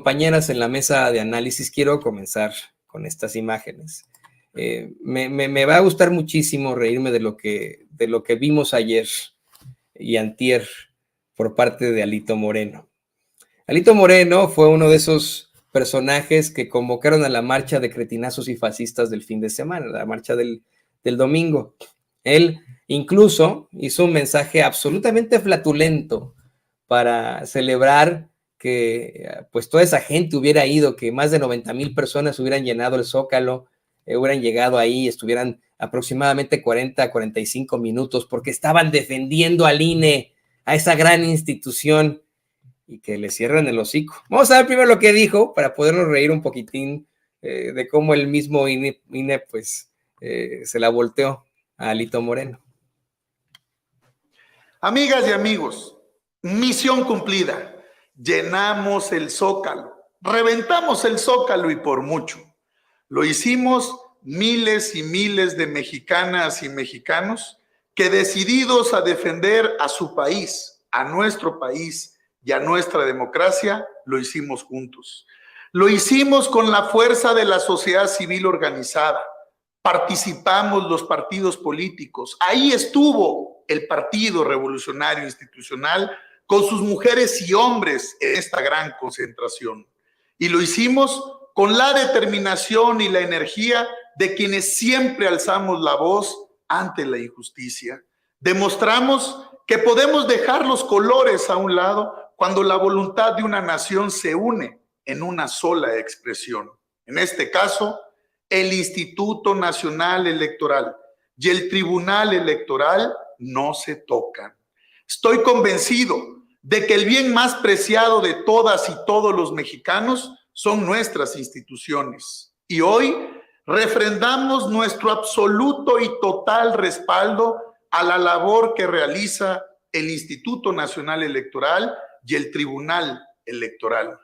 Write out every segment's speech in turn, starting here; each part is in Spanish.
compañeras en la mesa de análisis, quiero comenzar con estas imágenes. Me va a gustar muchísimo reírme de lo que vimos ayer y antier por parte de Alito Moreno. Alito Moreno fue uno de esos personajes que convocaron a la marcha de cretinazos y fascistas del fin de semana, la marcha del domingo. Él incluso hizo un mensaje absolutamente flatulento para celebrar que pues toda esa gente hubiera ido, que más de 90,000 personas hubieran llenado el Zócalo, hubieran llegado ahí, estuvieran aproximadamente 40 a 45 minutos, porque estaban defendiendo al INE, a esa gran institución, y que le cierran el hocico. Vamos a ver primero lo que dijo, para podernos reír un poquitín de cómo el mismo INE pues, se la volteó a Alito Moreno. Amigas y amigos, misión cumplida. Llenamos el Zócalo, reventamos el Zócalo y por mucho. Lo hicimos miles y miles de mexicanas y mexicanos que, decididos a defender a su país, a nuestro país y a nuestra democracia, lo hicimos juntos. Lo hicimos con la fuerza de la sociedad civil organizada. Participamos los partidos políticos. Ahí estuvo el Partido Revolucionario Institucional con sus mujeres y hombres en esta gran concentración. Y lo hicimos con la determinación y la energía de quienes siempre alzamos la voz ante la injusticia. Demostramos que podemos dejar los colores a un lado cuando la voluntad de una nación se une en una sola expresión. En este caso, el Instituto Nacional Electoral y el Tribunal Electoral no se tocan. Estoy convencido de que el bien más preciado de todas y todos los mexicanos son nuestras instituciones. Y hoy refrendamos nuestro absoluto y total respaldo a la labor que realiza el Instituto Nacional Electoral y el Tribunal Electoral.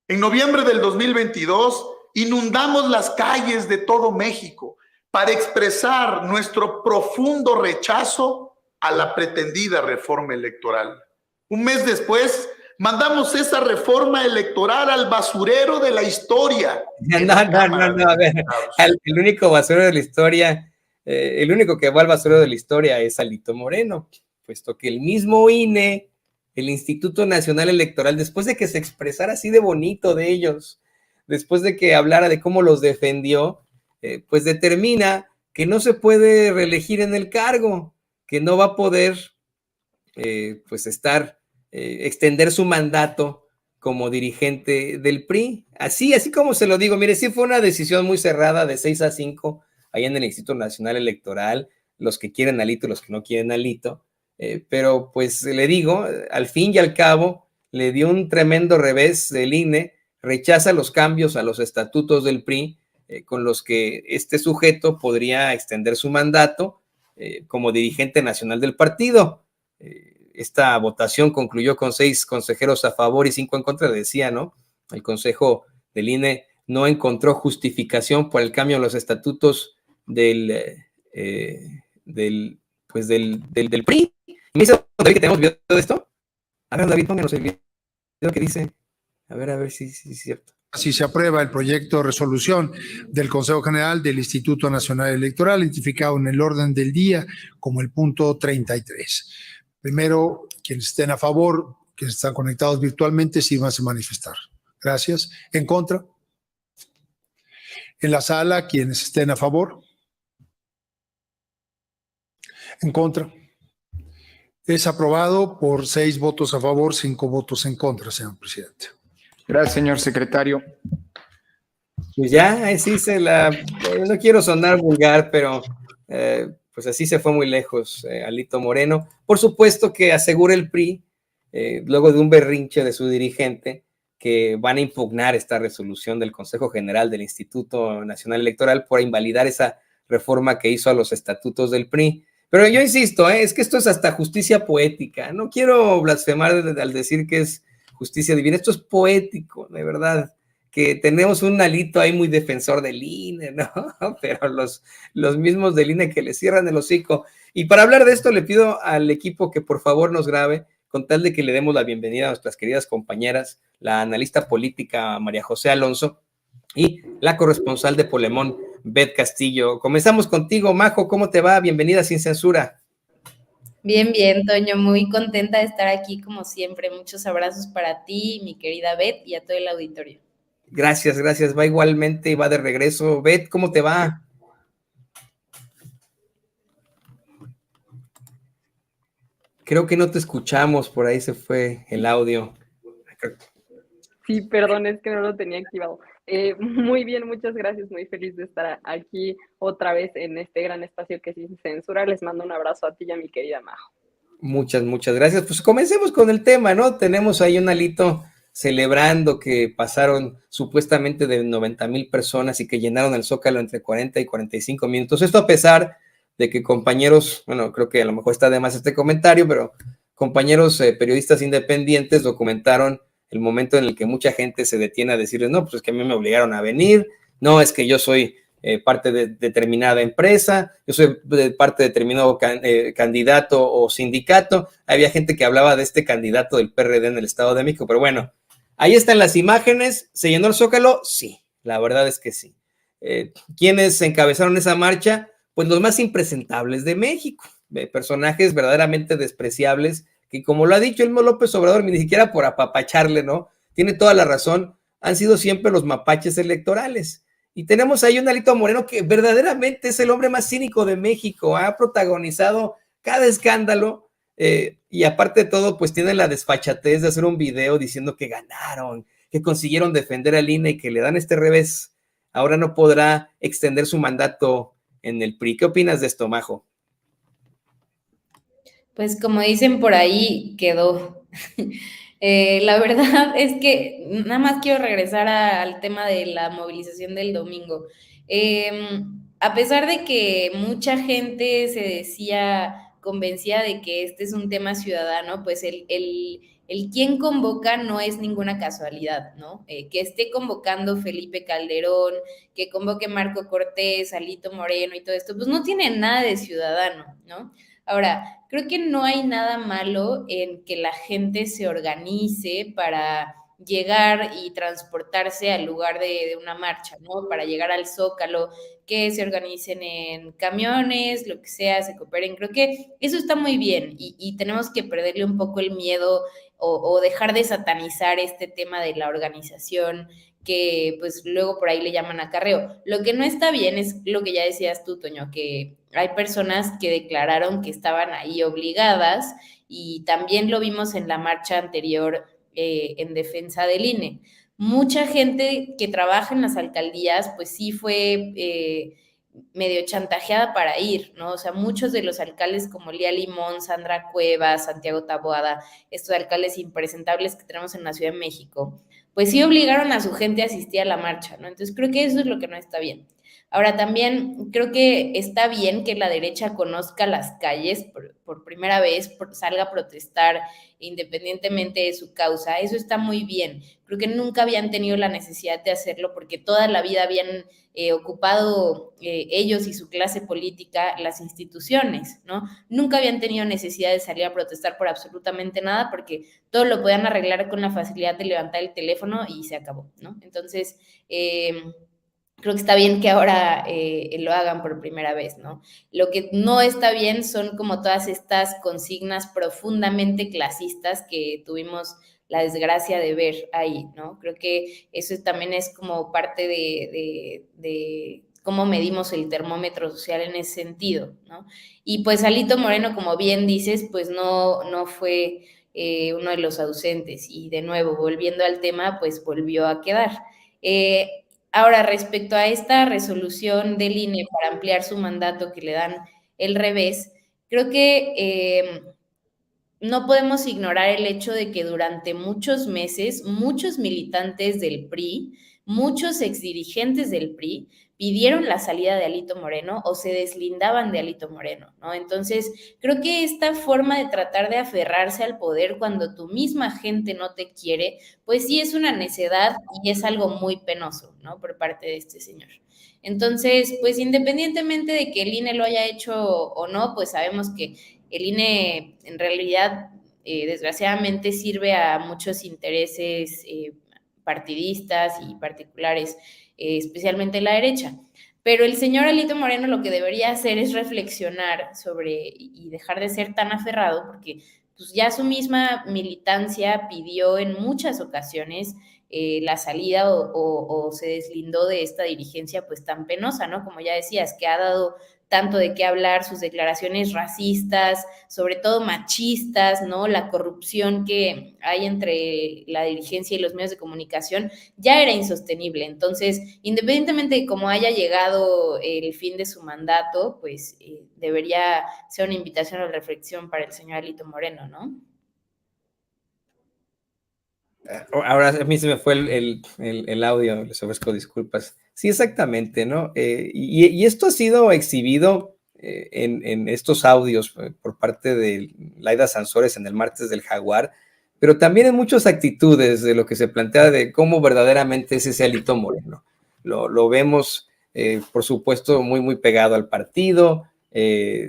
En noviembre del 2022 inundamos las calles de todo México para expresar nuestro profundo rechazo a la pretendida reforma electoral. Un mes después, mandamos esa reforma electoral al basurero de la historia. No, a ver, el único basurero de la historia, el único que va al basurero de la historia es Alito Moreno, puesto que el mismo INE, el Instituto Nacional Electoral, después de que se expresara así de bonito de ellos, después de que hablara de cómo los defendió, pues determina que no se puede reelegir en el cargo, que no va a poder pues extender su mandato como dirigente del PRI. Así como se lo digo, mire, sí fue una decisión muy cerrada de 6-5 ahí en el Instituto Nacional Electoral, los que quieren Alito y los que no quieren Alito, pero pues le digo, al fin y al cabo le dio un tremendo revés del INE, rechaza los cambios a los estatutos del PRI con los que este sujeto podría extender su mandato como dirigente nacional del partido. Esta votación concluyó con 6 consejeros a favor y 5 en contra, decía, ¿no? El Consejo del INE no encontró justificación por el cambio en los estatutos del PRI. ¿Me dice David que tenemos video de esto? A ver, David, pónganos el video que dice. A ver si es cierto. Así se aprueba el proyecto de resolución del Consejo General del Instituto Nacional Electoral, identificado en el orden del día como el punto 33. Primero, quienes estén a favor, quienes están conectados virtualmente, sí van a manifestar. Gracias. ¿En contra? En la sala, quienes estén a favor. En contra. Es aprobado por 6 votos a favor, 5 votos en contra, señor presidente. Gracias, señor secretario. Pues ya, así no quiero sonar vulgar, pero pues así se fue muy lejos Alito Moreno. Por supuesto que asegura el PRI, luego de un berrinche de su dirigente, que van a impugnar esta resolución del Consejo General del Instituto Nacional Electoral por invalidar esa reforma que hizo a los estatutos del PRI. Pero yo insisto, es que esto es hasta justicia poética. No quiero blasfemar al decir que es justicia divina. Esto es poético, de verdad, que tenemos un Alito ahí muy defensor del INE, ¿no? Pero los mismos del INE que le cierran el hocico. Y para hablar de esto le pido al equipo que por favor nos grabe con tal de que le demos la bienvenida a nuestras queridas compañeras, la analista política María José Alonso y la corresponsal de Polemón, Beth Castillo. Comenzamos contigo, Majo, ¿cómo te va? Bienvenida Sin Censura. Bien, bien, Toño, muy contenta de estar aquí como siempre. Muchos abrazos para ti, mi querida Beth, y a todo el auditorio. Gracias, va igualmente, va de regreso. Beth, ¿cómo te va? Creo que no te escuchamos, por ahí se fue el audio. Sí, perdón, es que no lo tenía activado. Muy bien, muchas gracias, muy feliz de estar aquí otra vez en este gran espacio que es Sin Censura. Les mando un abrazo a ti y a mi querida Majo. Muchas gracias. Pues comencemos con el tema, ¿no? Tenemos ahí un alito celebrando que pasaron supuestamente de 90,000 personas y que llenaron el Zócalo entre 40 y 45 minutos. Esto a pesar de que compañeros, bueno, creo que a lo mejor está de más este comentario, pero compañeros periodistas independientes documentaron el momento en el que mucha gente se detiene a decirles, no, pues es que a mí me obligaron a venir, no, es que yo soy parte de determinada empresa, yo soy parte de determinado candidato o sindicato. Había gente que hablaba de este candidato del PRD en el Estado de México, pero bueno, ahí están las imágenes. ¿Se llenó el Zócalo? Sí, la verdad es que sí. ¿Quiénes encabezaron esa marcha? Pues los más impresentables de México, personajes verdaderamente despreciables, que como lo ha dicho el mismo López Obrador, ni siquiera por apapacharle, ¿no? Tiene toda la razón, han sido siempre los mapaches electorales. Y tenemos ahí un Alito Moreno que verdaderamente es el hombre más cínico de México, ha protagonizado cada escándalo y aparte de todo, pues tiene la desfachatez de hacer un video diciendo que ganaron, que consiguieron defender al INE y que le dan este revés. Ahora no podrá extender su mandato en el PRI. ¿Qué opinas de esto, Majo? Pues como dicen por ahí, quedó. La verdad es que nada más quiero regresar al tema de la movilización del domingo. A pesar de que mucha gente se decía convencida de que este es un tema ciudadano, pues el quién convoca no es ninguna casualidad, ¿no? Que esté convocando Felipe Calderón, que convoque Marco Cortés, Alito Moreno y todo esto, pues no tiene nada de ciudadano, ¿no? Ahora, creo que no hay nada malo en que la gente se organice para llegar y transportarse al lugar de una marcha, ¿no? Para llegar al Zócalo, que se organicen en camiones, lo que sea, se cooperen. Creo que eso está muy bien y tenemos que perderle un poco el miedo o dejar de satanizar este tema de la organización que pues luego por ahí le llaman acarreo. Lo que no está bien es lo que ya decías tú, Toño, que hay personas que declararon que estaban ahí obligadas y también lo vimos en la marcha anterior en defensa del INE. Mucha gente que trabaja en las alcaldías, pues sí fue medio chantajeada para ir, ¿no? O sea, muchos de los alcaldes como Lía Limón, Sandra Cuevas, Santiago Taboada, estos alcaldes impresentables que tenemos en la Ciudad de México, pues sí obligaron a su gente a asistir a la marcha, ¿no? Entonces creo que eso es lo que no está bien. Ahora también creo que está bien que la derecha conozca las calles por primera vez, salga a protestar independientemente de su causa. Eso está muy bien. Creo que nunca habían tenido la necesidad de hacerlo porque toda la vida habían ocupado ellos y su clase política las instituciones, ¿no? Nunca habían tenido necesidad de salir a protestar por absolutamente nada porque todo lo podían arreglar con la facilidad de levantar el teléfono y se acabó, ¿no? Entonces, creo que está bien que ahora lo hagan por primera vez, ¿no? Lo que no está bien son como todas estas consignas profundamente clasistas que tuvimos la desgracia de ver ahí, ¿no? Creo que eso también es como parte de cómo medimos el termómetro social en ese sentido, ¿no? Y pues Alito Moreno, como bien dices, pues no fue uno de los ausentes y de nuevo, volviendo al tema, pues volvió a quedar. Ahora, respecto a esta resolución del INE para ampliar su mandato que le dan el revés, creo que no podemos ignorar el hecho de que durante muchos meses, muchos militantes del PRI, muchos exdirigentes del PRI, pidieron la salida de Alito Moreno o se deslindaban de Alito Moreno, ¿no? Entonces, creo que esta forma de tratar de aferrarse al poder cuando tu misma gente no te quiere, pues sí es una necedad y es algo muy penoso, ¿no? Por parte de este señor. Entonces, pues independientemente de que el INE lo haya hecho o no, pues sabemos que el INE en realidad desgraciadamente sirve a muchos intereses partidistas y particulares, especialmente la derecha. Pero el señor Alito Moreno lo que debería hacer es reflexionar sobre y dejar de ser tan aferrado, porque pues ya su misma militancia pidió en muchas ocasiones la salida o se deslindó de esta dirigencia pues tan penosa, ¿no? Como ya decías, que ha dado tanto de qué hablar, sus declaraciones racistas, sobre todo machistas, ¿no? La corrupción que hay entre la dirigencia y los medios de comunicación ya era insostenible. Entonces, independientemente de cómo haya llegado el fin de su mandato, pues debería ser una invitación a la reflexión para el señor Alito Moreno, ¿no? Ahora a mí se me fue el audio, les ofrezco disculpas. Sí, exactamente, ¿no? Y esto ha sido exhibido en estos audios por parte de Laida Sansores en el martes del Jaguar, pero también en muchas actitudes de lo que se plantea de cómo verdaderamente es ese Alito Moreno. Lo vemos, por supuesto, muy, muy pegado al partido,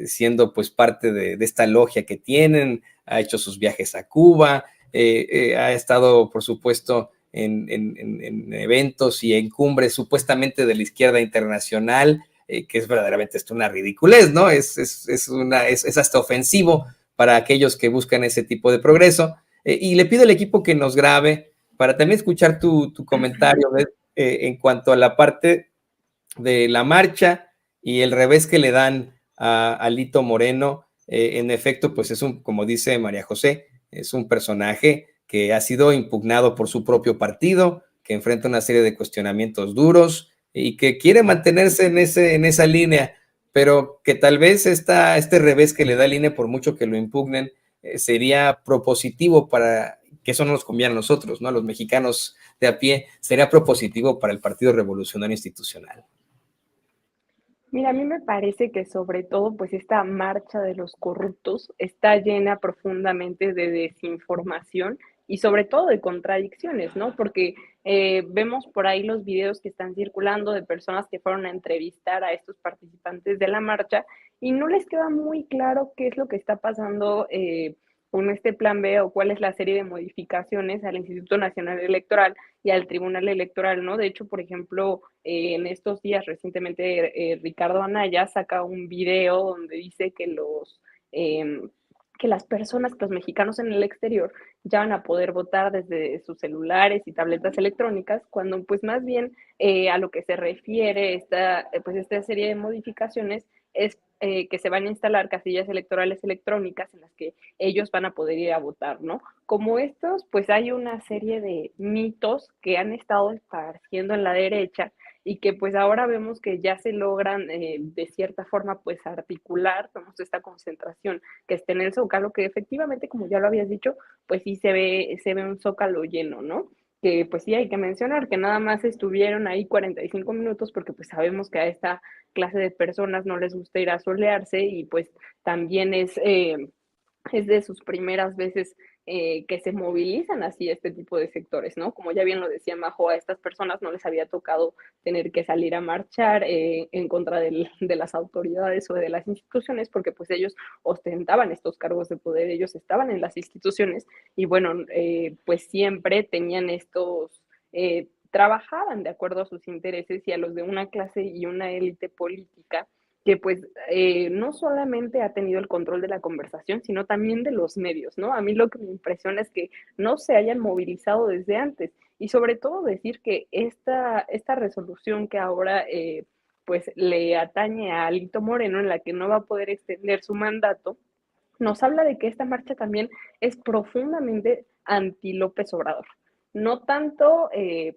siendo pues parte de esta logia que tienen, ha hecho sus viajes a Cuba, ha estado, por supuesto, en eventos y en cumbres supuestamente de la izquierda internacional, que es verdaderamente una ridiculez, ¿no? Es hasta ofensivo para aquellos que buscan ese tipo de progreso. Y le pido al equipo que nos grabe para también escuchar tu comentario en cuanto a la parte de la marcha y el revés que le dan a Alito Moreno. En efecto, pues como dice María José, es un personaje que ha sido impugnado por su propio partido, que enfrenta una serie de cuestionamientos duros y que quiere mantenerse en esa línea, pero que tal vez este revés que le da el INE, por mucho que lo impugnen, sería propositivo para que eso no nos conviene a nosotros, ¿no? A los mexicanos de a pie, sería propositivo para el Partido Revolucionario Institucional. Mira, a mí me parece que sobre todo, pues esta marcha de los corruptos está llena profundamente de desinformación y sobre todo de contradicciones, ¿no? Porque vemos por ahí los videos que están circulando de personas que fueron a entrevistar a estos participantes de la marcha y no les queda muy claro qué es lo que está pasando con este plan B o cuál es la serie de modificaciones al Instituto Nacional Electoral y al Tribunal Electoral, ¿no? De hecho, por ejemplo, en estos días recientemente Ricardo Anaya saca un video donde dice que las personas, que los mexicanos en el exterior ya van a poder votar desde sus celulares y tabletas electrónicas, cuando pues más bien a lo que se refiere esta serie de modificaciones es que se van a instalar casillas electorales electrónicas en las que ellos van a poder ir a votar, ¿no? Como estos, pues hay una serie de mitos que han estado esparciendo en la derecha y que pues ahora vemos que ya se logran de cierta forma pues articular, vemos esta concentración que está en el Zócalo, que efectivamente, como ya lo habías dicho, pues sí se ve un Zócalo lleno, ¿no? Que pues sí hay que mencionar que nada más estuvieron ahí 45 minutos porque pues sabemos que a esta clase de personas no les gusta ir a solearse y pues también es de sus primeras veces que se movilizan así este tipo de sectores, ¿no? Como ya bien lo decía Majo, a estas personas no les había tocado tener que salir a marchar en contra de las autoridades o de las instituciones, porque pues ellos ostentaban estos cargos de poder, ellos estaban en las instituciones y bueno, pues siempre tenían trabajaban de acuerdo a sus intereses y a los de una clase y una élite política que pues no solamente ha tenido el control de la conversación, sino también de los medios, ¿no? A mí lo que me impresiona es que no se hayan movilizado desde antes y sobre todo decir que esta resolución que ahora pues le atañe a Alito Moreno, en la que no va a poder extender su mandato, nos habla de que esta marcha también es profundamente anti López Obrador. No tanto,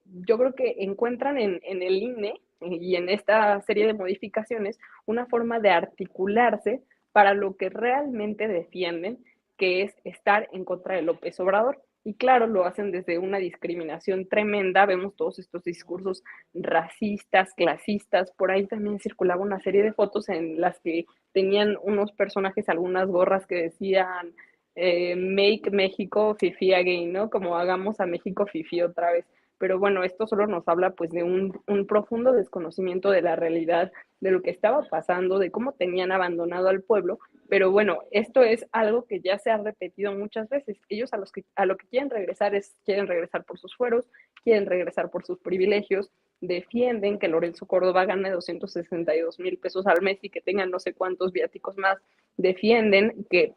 yo creo que encuentran en el INE y en esta serie de modificaciones una forma de articularse para lo que realmente defienden, que es estar en contra de López Obrador. Y claro, lo hacen desde una discriminación tremenda, vemos todos estos discursos racistas, clasistas, por ahí también circulaba una serie de fotos en las que tenían unos personajes, algunas gorras que decían Make México Fifi Again, ¿no? Como hagamos a México Fifi otra vez. pero bueno, esto solo nos habla pues de un profundo desconocimiento de la realidad, de lo que estaba pasando, de cómo tenían abandonado al pueblo, pero bueno, esto es algo que ya se ha repetido muchas veces. Ellos a lo que quieren regresar por sus fueros, quieren regresar por sus privilegios, defienden que Lorenzo Córdoba gane 262,000 pesos al mes y que tengan no sé cuántos viáticos más, defienden que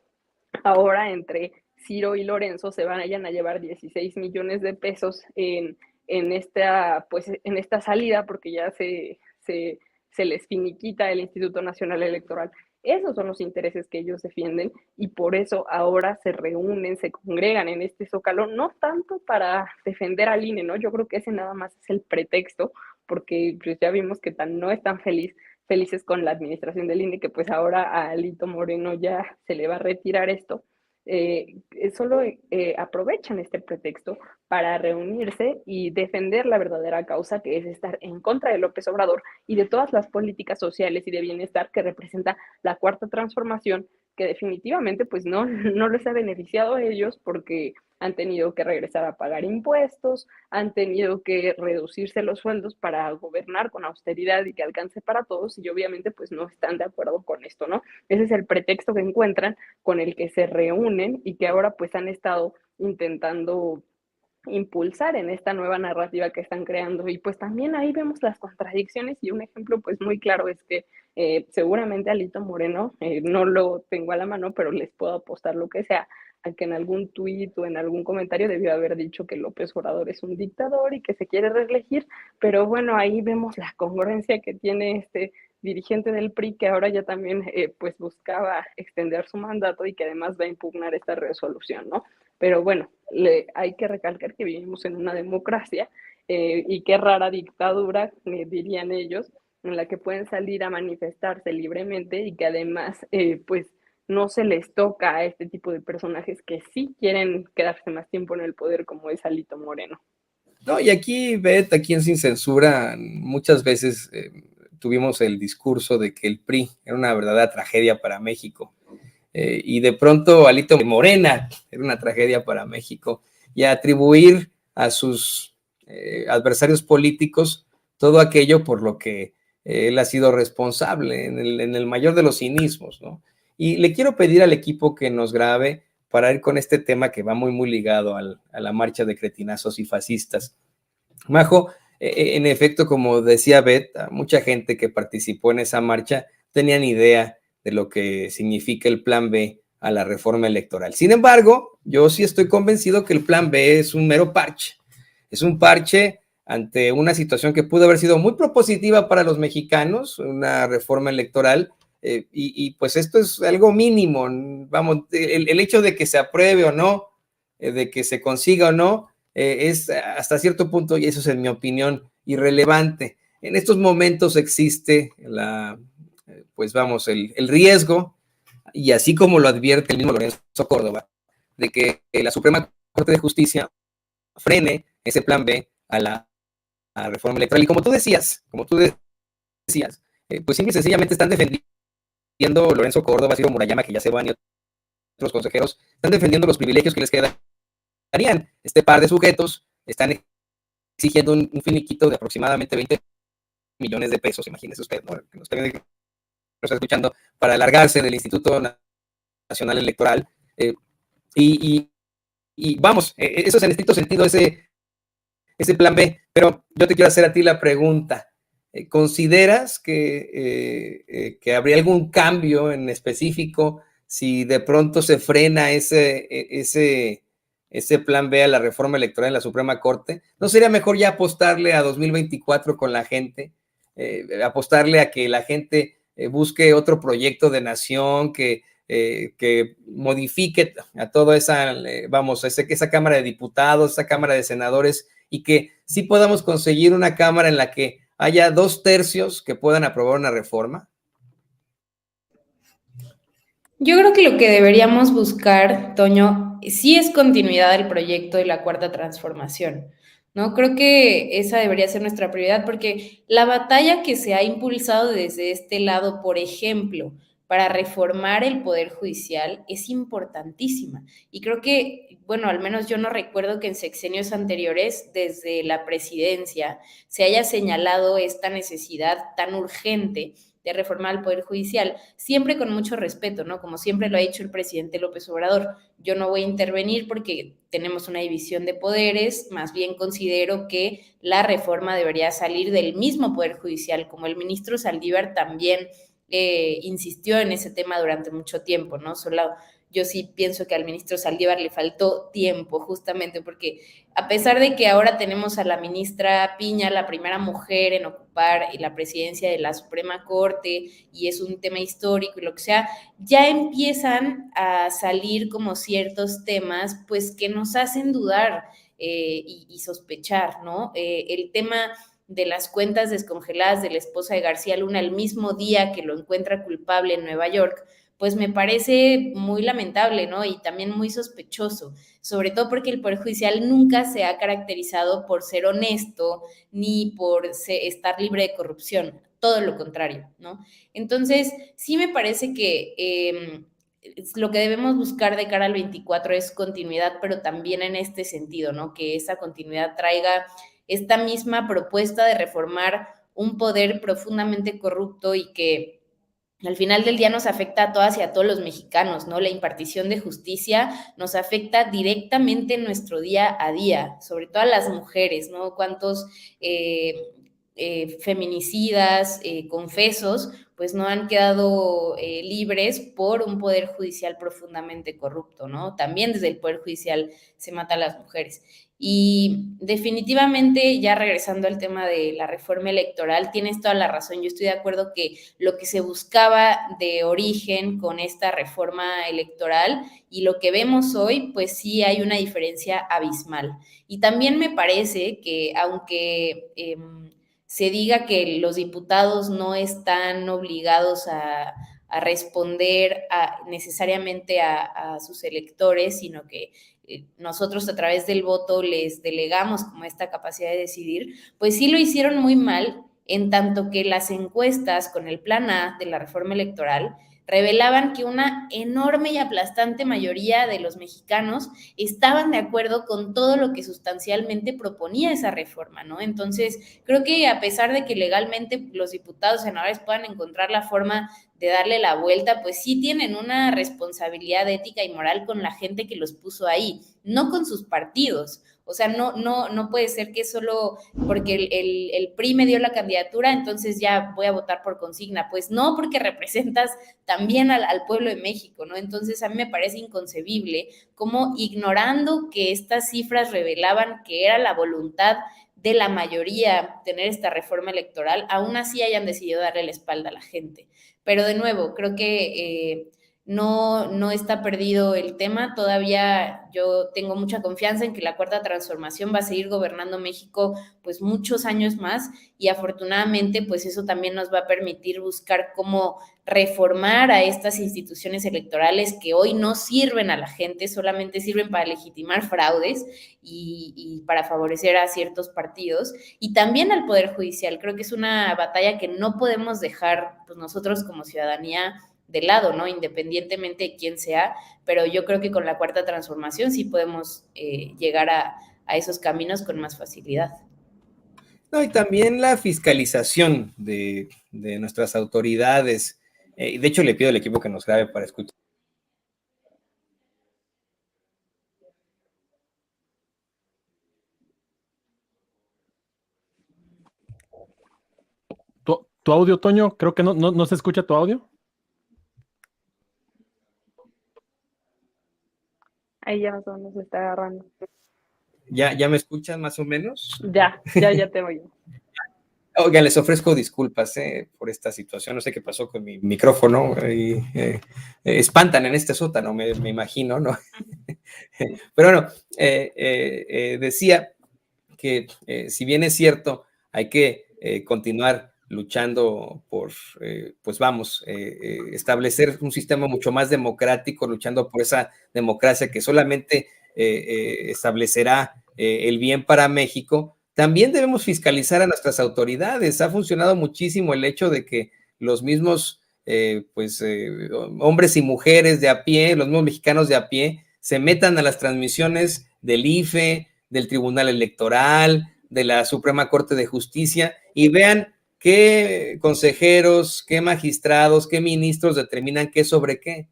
ahora entre Ciro y Lorenzo se vayan a llevar 16 millones de pesos en esta salida porque ya se les finiquita el Instituto Nacional Electoral. Esos son los intereses que ellos defienden y por eso ahora se reúnen, se congregan en este zócalo, no tanto para defender al INE, ¿no? Yo creo que ese nada más es el pretexto, porque pues ya vimos que no están felices con la administración del INE, que pues ahora a Alito Moreno ya se le va a retirar esto. Solo aprovechan este pretexto para reunirse y defender la verdadera causa, que es estar en contra de López Obrador y de todas las políticas sociales y de bienestar que representa la cuarta transformación, que definitivamente pues no les ha beneficiado a ellos porque han tenido que regresar a pagar impuestos, han tenido que reducirse los sueldos para gobernar con austeridad y que alcance para todos y obviamente pues no están de acuerdo con esto, ¿no? Ese es el pretexto que encuentran con el que se reúnen y que ahora pues han estado intentando impulsar en esta nueva narrativa que están creando. Y pues también ahí vemos las contradicciones y un ejemplo pues muy claro es que seguramente Alito Moreno, no lo tengo a la mano, pero les puedo apostar lo que sea, a que en algún tuit o en algún comentario debió haber dicho que López Obrador es un dictador y que se quiere reelegir, pero bueno, ahí vemos la congruencia que tiene este dirigente del PRI que ahora ya también pues buscaba extender su mandato y que además va a impugnar esta resolución, ¿no? Pero bueno, hay que recalcar que vivimos en una democracia y qué rara dictadura, dirían ellos, en la que pueden salir a manifestarse libremente y que además pues no se les toca a este tipo de personajes que sí quieren quedarse más tiempo en el poder, como es Alito Moreno. No, y aquí, Beth, aquí en Sin Censura, muchas veces tuvimos el discurso de que el PRI era una verdadera tragedia para México. Y de pronto Alito Morena era una tragedia para México. Y atribuir a sus adversarios políticos todo aquello por lo que él ha sido responsable en el mayor de los cinismos, ¿no? Y le quiero pedir al equipo que nos grabe para ir con este tema que va muy, muy ligado a la marcha de cretinazos y fascistas. Majo, en efecto, como decía Beth, mucha gente que participó en esa marcha tenían idea de lo que significa el plan B a la reforma electoral. Sin embargo, yo sí estoy convencido que el plan B es un mero parche. Es un parche ante una situación que pudo haber sido muy propositiva para los mexicanos, una reforma electoral, y pues esto es algo mínimo. Vamos, el hecho de que se apruebe o no, de que se consiga o no, es hasta cierto punto, y eso es en mi opinión, irrelevante. En estos momentos existe pues vamos, el riesgo, y así como lo advierte el mismo Lorenzo Córdoba, de que la Suprema Corte de Justicia frene ese plan B a la reforma electoral. Y como tú decías, pues simple y sencillamente están defendiendo Lorenzo Córdoba, Ciro Murayama, que ya se van, y otros consejeros, están defendiendo los privilegios que les quedarían. Este par de sujetos están exigiendo un finiquito de aproximadamente 20 millones de pesos, imagínese usted, ¿no? Que nos está escuchando, para alargarse del Instituto Nacional Electoral. Y vamos, eso es en estricto sentido ese plan B. Pero yo te quiero hacer a ti la pregunta. ¿Consideras que habría algún cambio en específico si de pronto se frena ese plan B a la reforma electoral en la Suprema Corte? ¿No sería mejor ya apostarle a 2024 con la gente? Apostarle a que la gente busque otro proyecto de nación que modifique a toda esa, esa Cámara de Diputados, esa Cámara de Senadores, y que sí podamos conseguir una Cámara en la que haya 2/3 que puedan aprobar una reforma? Yo creo que lo que deberíamos buscar, Toño, sí es continuidad del proyecto de la Cuarta Transformación, ¿no? Creo que esa debería ser nuestra prioridad porque la batalla que se ha impulsado desde este lado, por ejemplo, para reformar el Poder Judicial es importantísima. Y creo que, bueno, al menos yo no recuerdo que en sexenios anteriores, desde la presidencia, se haya señalado esta necesidad tan urgente de reformar el Poder Judicial, siempre con mucho respeto, ¿no? Como siempre lo ha dicho el presidente López Obrador. Yo no voy a intervenir porque tenemos una división de poderes, más bien considero que la reforma debería salir del mismo Poder Judicial, como el ministro Saldívar también insistió en ese tema durante mucho tiempo, ¿no? Solo yo sí pienso que al ministro Saldívar le faltó tiempo, justamente porque a pesar de que ahora tenemos a la ministra Piña, la primera mujer en ocupar la presidencia de la Suprema Corte, y es un tema histórico y lo que sea, ya empiezan a salir como ciertos temas, pues, que nos hacen dudar y sospechar, ¿no? El tema de las cuentas descongeladas de la esposa de García Luna el mismo día que lo encuentra culpable en Nueva York, pues me parece muy lamentable, ¿no? Y también muy sospechoso, sobre todo porque el Poder Judicial nunca se ha caracterizado por ser honesto ni por estar libre de corrupción, todo lo contrario, ¿no? Entonces, sí me parece que lo que debemos buscar de cara al 24 es continuidad, pero también en este sentido, ¿no? Que esa continuidad traiga esta misma propuesta de reformar un poder profundamente corrupto y que al final del día nos afecta a todas y a todos los mexicanos, ¿no? La impartición de justicia nos afecta directamente en nuestro día a día, sobre todo a las mujeres, ¿no? Cuántos feminicidas, confesos, pues no han quedado libres por un poder judicial profundamente corrupto, ¿no? También desde el poder judicial se mata a las mujeres. Y definitivamente, ya regresando al tema de la reforma electoral, tienes toda la razón. Yo estoy de acuerdo que lo que se buscaba de origen con esta reforma electoral y lo que vemos hoy, pues sí hay una diferencia abismal. Y también me parece que aunque se diga que los diputados no están obligados a responder necesariamente a sus electores, sino que nosotros a través del voto les delegamos como esta capacidad de decidir, pues sí lo hicieron muy mal, en tanto que las encuestas con el plan A de la reforma electoral revelaban que una enorme y aplastante mayoría de los mexicanos estaban de acuerdo con todo lo que sustancialmente proponía esa reforma, ¿no? Entonces, creo que a pesar de que legalmente los diputados y senadores puedan encontrar la forma de darle la vuelta, pues sí tienen una responsabilidad ética y moral con la gente que los puso ahí, no con sus partidos. O sea, no puede ser que solo porque el PRI me dio la candidatura, entonces ya voy a votar por consigna. Pues no, porque representas también al pueblo de México, ¿no? Entonces a mí me parece inconcebible cómo, ignorando que estas cifras revelaban que era la voluntad de la mayoría tener esta reforma electoral, aún así hayan decidido darle la espalda a la gente. Pero de nuevo, creo que no está perdido el tema. Todavía yo tengo mucha confianza en que la Cuarta Transformación va a seguir gobernando México pues muchos años más, y afortunadamente pues eso también nos va a permitir buscar cómo reformar a estas instituciones electorales que hoy no sirven a la gente, solamente sirven para legitimar fraudes y para favorecer a ciertos partidos, y también al Poder Judicial. Creo que es una batalla que no podemos dejar pues nosotros como ciudadanía de lado, ¿no? Independientemente de quién sea, pero yo creo que con la Cuarta Transformación sí podemos llegar a esos caminos con más facilidad. No, y también la fiscalización de nuestras autoridades. De hecho, le pido al equipo que nos grabe para escuchar. ¿Tu audio, Toño? Creo que no se escucha tu audio. Ahí ya más o menos se está agarrando. ¿Ya me escuchan más o menos? Ya te oigo. Oigan, les ofrezco disculpas por esta situación. No sé qué pasó con mi micrófono. Espantan en este sótano, me imagino, ¿no? Pero bueno, decía que si bien es cierto, hay que continuar luchando por, establecer un sistema mucho más democrático, luchando por esa democracia que solamente establecerá el bien para México. También debemos fiscalizar a nuestras autoridades. Ha funcionado muchísimo el hecho de que los mismos hombres y mujeres de a pie, los mismos mexicanos de a pie, se metan a las transmisiones del IFE, del Tribunal Electoral, de la Suprema Corte de Justicia, y vean qué consejeros, qué magistrados, qué ministros determinan qué sobre qué,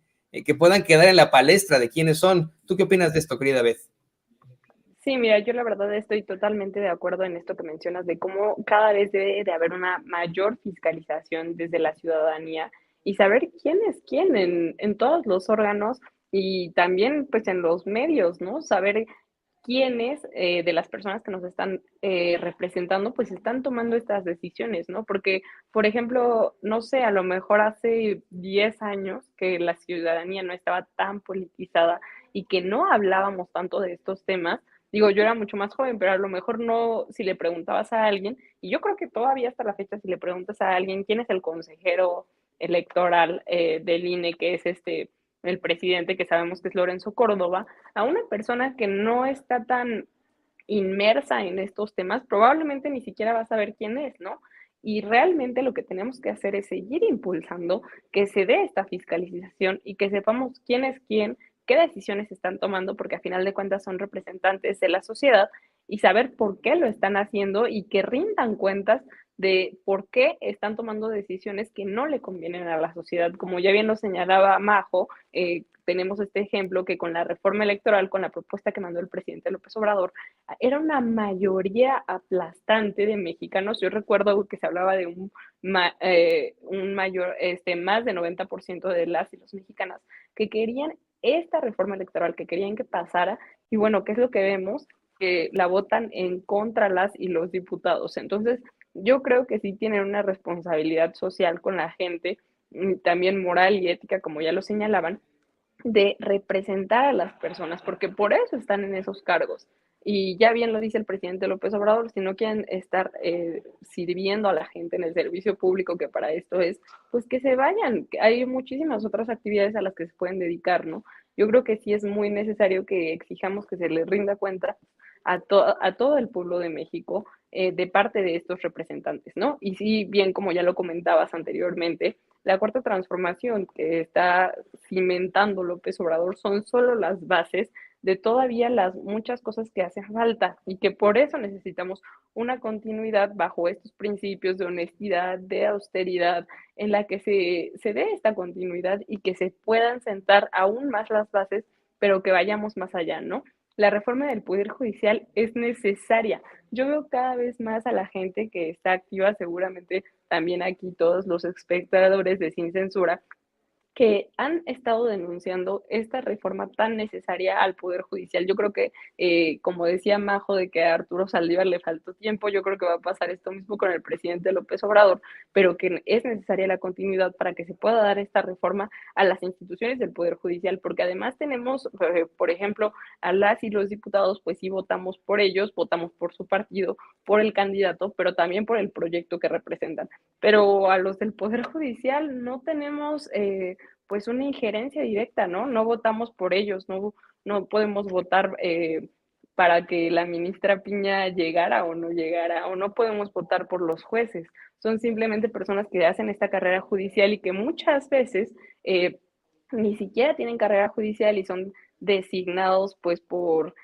que puedan quedar en la palestra de quiénes son. ¿Tú qué opinas de esto, querida Beth? Sí, mira, yo la verdad estoy totalmente de acuerdo en esto que mencionas de cómo cada vez debe de haber una mayor fiscalización desde la ciudadanía y saber quién es quién en todos los órganos y también pues en los medios, ¿no? Saber quiénes de las personas que nos están representando pues están tomando estas decisiones, ¿no? Porque, por ejemplo, no sé, a lo mejor hace 10 años que la ciudadanía no estaba tan politizada y que no hablábamos tanto de estos temas. Digo, yo era mucho más joven, pero a lo mejor no, si le preguntabas a alguien, y yo creo que todavía hasta la fecha, si le preguntas a alguien quién es el consejero electoral del INE, que es el presidente, que sabemos que es Lorenzo Córdoba, a una persona que no está tan inmersa en estos temas, probablemente ni siquiera va a saber quién es, ¿no? Y realmente lo que tenemos que hacer es seguir impulsando que se dé esta fiscalización y que sepamos quién es quién, qué decisiones están tomando, porque a final de cuentas son representantes de la sociedad y saber por qué lo están haciendo y que rindan cuentas de por qué están tomando decisiones que no le convienen a la sociedad. Como ya bien lo señalaba Majo, tenemos este ejemplo que con la reforma electoral, con la propuesta que mandó el presidente López Obrador, era una mayoría aplastante de mexicanos. Yo recuerdo que se hablaba de un mayor, más de 90% de las y los mexicanas que querían esta reforma electoral, que querían que pasara. Y bueno, ¿qué es lo que vemos? Que la votan en contra las y los diputados. Entonces, yo creo que sí tienen una responsabilidad social con la gente, también moral y ética, como ya lo señalaban, de representar a las personas, porque por eso están en esos cargos. Y ya bien lo dice el presidente López Obrador, si no quieren estar sirviendo a la gente en el servicio público, que para esto es, pues que se vayan. Hay muchísimas otras actividades a las que se pueden dedicar, ¿no? Yo creo que sí es muy necesario que exijamos que se les rinda cuenta a todo el pueblo de México de parte de estos representantes, ¿no? Y sí, bien como ya lo comentabas anteriormente, la cuarta transformación que está cimentando López Obrador son solo las bases de todavía las muchas cosas que hacen falta y que por eso necesitamos una continuidad bajo estos principios de honestidad, de austeridad, en la que se dé esta continuidad y que se puedan sentar aún más las bases, pero que vayamos más allá, ¿no? La reforma del Poder Judicial es necesaria. Yo veo cada vez más a la gente que está activa, seguramente también aquí todos los espectadores de Sin Censura, que han estado denunciando esta reforma tan necesaria al Poder Judicial. Yo creo que, como decía Majo, de que a Arturo Saldívar le faltó tiempo, yo creo que va a pasar esto mismo con el presidente López Obrador, pero que es necesaria la continuidad para que se pueda dar esta reforma a las instituciones del Poder Judicial, porque además tenemos, por ejemplo, a las y los diputados, pues sí votamos por ellos, votamos por su partido, por el candidato, pero también por el proyecto que representan. Pero a los del Poder Judicial no tenemos pues una injerencia directa, ¿no? No votamos por ellos, no podemos votar para que la ministra Piña llegara o no podemos votar por los jueces. Son simplemente personas que hacen esta carrera judicial y que muchas veces ni siquiera tienen carrera judicial y son designados pues por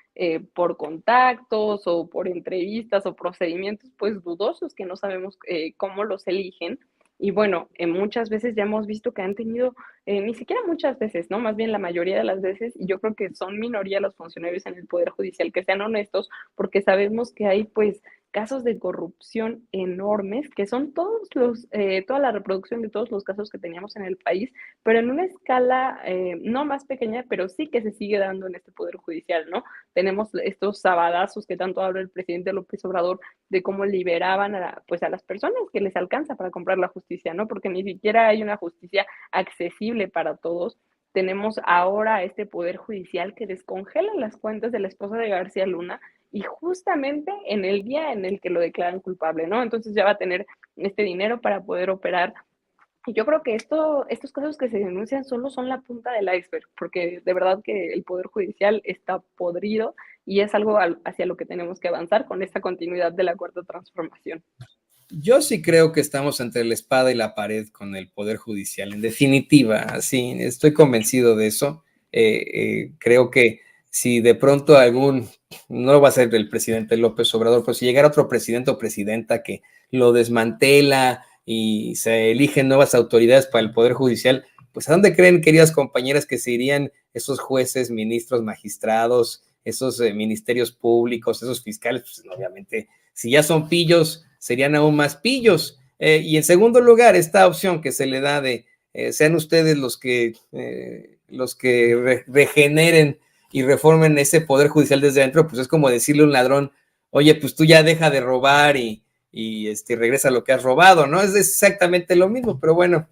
contactos o por entrevistas o procedimientos pues dudosos que no sabemos cómo los eligen. Y bueno, muchas veces ya hemos visto que han tenido, ni siquiera muchas veces, ¿no? Más bien la mayoría de las veces, y yo creo que son minoría los funcionarios en el Poder Judicial que sean honestos, porque sabemos que hay pues casos de corrupción enormes, que son toda la reproducción de todos los casos que teníamos en el país, pero en una escala no más pequeña, pero sí que se sigue dando en este Poder Judicial, ¿no? Tenemos estos sabadazos que tanto habla el presidente López Obrador de cómo liberaban pues a las personas que les alcanza para comprar la justicia, ¿no? Porque ni siquiera hay una justicia accesible para todos. Tenemos ahora este Poder Judicial que descongela las cuentas de la esposa de García Luna y justamente en el día en el que lo declaran culpable, ¿no? Entonces ya va a tener este dinero para poder operar. Y yo creo que estos casos que se denuncian solo son la punta del iceberg, porque de verdad que el Poder Judicial está podrido y es algo hacia lo que tenemos que avanzar con esta continuidad de la cuarta transformación. Yo sí creo que estamos entre la espada y la pared con el Poder Judicial, en definitiva, sí, estoy convencido de eso. Creo que si de pronto no va a ser el presidente López Obrador, pero si llegara otro presidente o presidenta que lo desmantela y se eligen nuevas autoridades para el Poder Judicial, pues ¿a dónde creen, queridas compañeras, que se irían esos jueces, ministros, magistrados, esos ministerios públicos, esos fiscales? Pues obviamente, si ya son pillos, serían aún más pillos. Y en segundo lugar, esta opción que se le da de sean ustedes los que regeneren y reformen ese Poder Judicial desde adentro, pues es como decirle a un ladrón, oye, pues tú ya deja de robar y regresa lo que has robado, ¿no? Es exactamente lo mismo, pero bueno,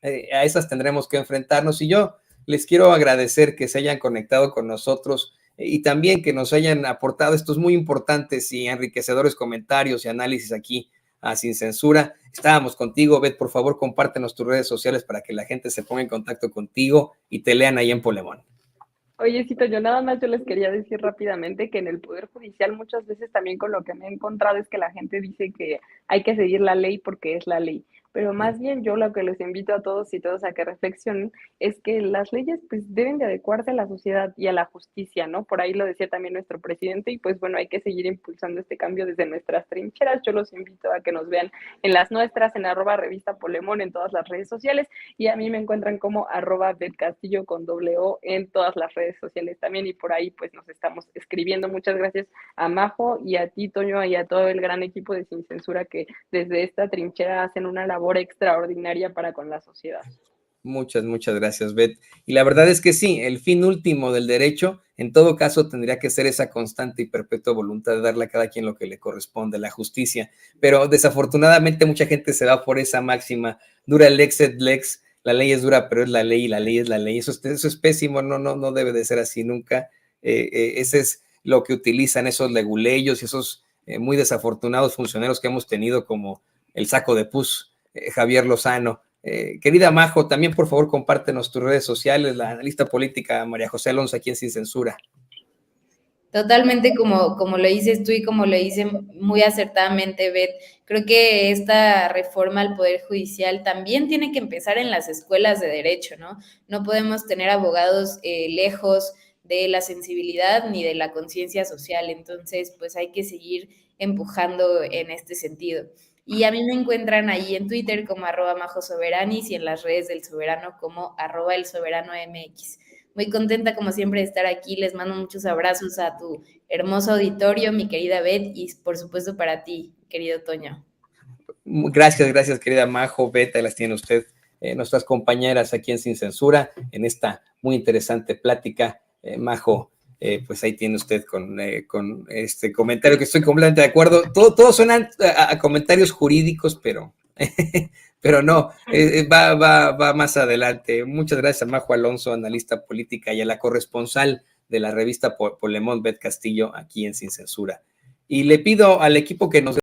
a esas tendremos que enfrentarnos. Y yo les quiero agradecer que se hayan conectado con nosotros y también que nos hayan aportado estos muy importantes y enriquecedores comentarios y análisis aquí a Sin Censura. Estábamos contigo, Beth, por favor, compártenos tus redes sociales para que la gente se ponga en contacto contigo y te lean ahí en Polemón. Oye, Cito, yo nada más yo les quería decir rápidamente que en el Poder Judicial muchas veces también con lo que me he encontrado es que la gente dice que hay que seguir la ley porque es la ley. Pero más bien yo lo que les invito a todos y todas a que reflexionen es que las leyes pues deben de adecuarse a la sociedad y a la justicia, ¿no? Por ahí lo decía también nuestro presidente y pues bueno, hay que seguir impulsando este cambio desde nuestras trincheras. Yo los invito a que nos vean en las nuestras, en @revista Polemón, en todas las redes sociales, y a mí me encuentran como @betcastillo con @o en todas las redes sociales también, y por ahí pues nos estamos escribiendo. Muchas gracias a Majo y a ti, Toño, y a todo el gran equipo de Sin Censura que desde esta trinchera hacen una labor extraordinaria para con la sociedad. Muchas gracias, Beth. Y la verdad es que sí, el fin último del derecho, en todo caso, tendría que ser esa constante y perpetua voluntad de darle a cada quien lo que le corresponde, la justicia. Pero desafortunadamente mucha gente se va por esa máxima, dura lex et lex, la ley es dura, pero es la ley y la ley es la ley. Eso es pésimo, no debe de ser así nunca. Ese es lo que utilizan esos leguleyos y esos muy desafortunados funcionarios que hemos tenido, como el saco de pus, Javier Lozano. Querida Majo, también por favor compártenos tus redes sociales, la analista política María José Alonso aquí en Sin Censura. Totalmente como lo dices tú y como lo dice muy acertadamente Beth, creo que esta reforma al Poder Judicial también tiene que empezar en las escuelas de derecho, ¿no? No podemos tener abogados lejos de la sensibilidad ni de la conciencia social, entonces pues hay que seguir empujando en este sentido. Y a mí me encuentran ahí en Twitter como @majosoberanis y en las redes del Soberano como @elsoberanomx. Muy contenta como siempre de estar aquí, les mando muchos abrazos a tu hermoso auditorio, mi querida Beth, y por supuesto para ti, querido Toño. Gracias, querida Majo, Beth, las tiene usted, nuestras compañeras aquí en Sin Censura, en esta muy interesante plática. Majo, pues ahí tiene usted con este comentario que estoy completamente de acuerdo. Todos suenan a comentarios jurídicos, pero no, va más adelante. Muchas gracias a Majo Alonso, analista política, y a la corresponsal de la revista Polemón, Beth Castillo, aquí en Sin Censura. Y le pido al equipo que nos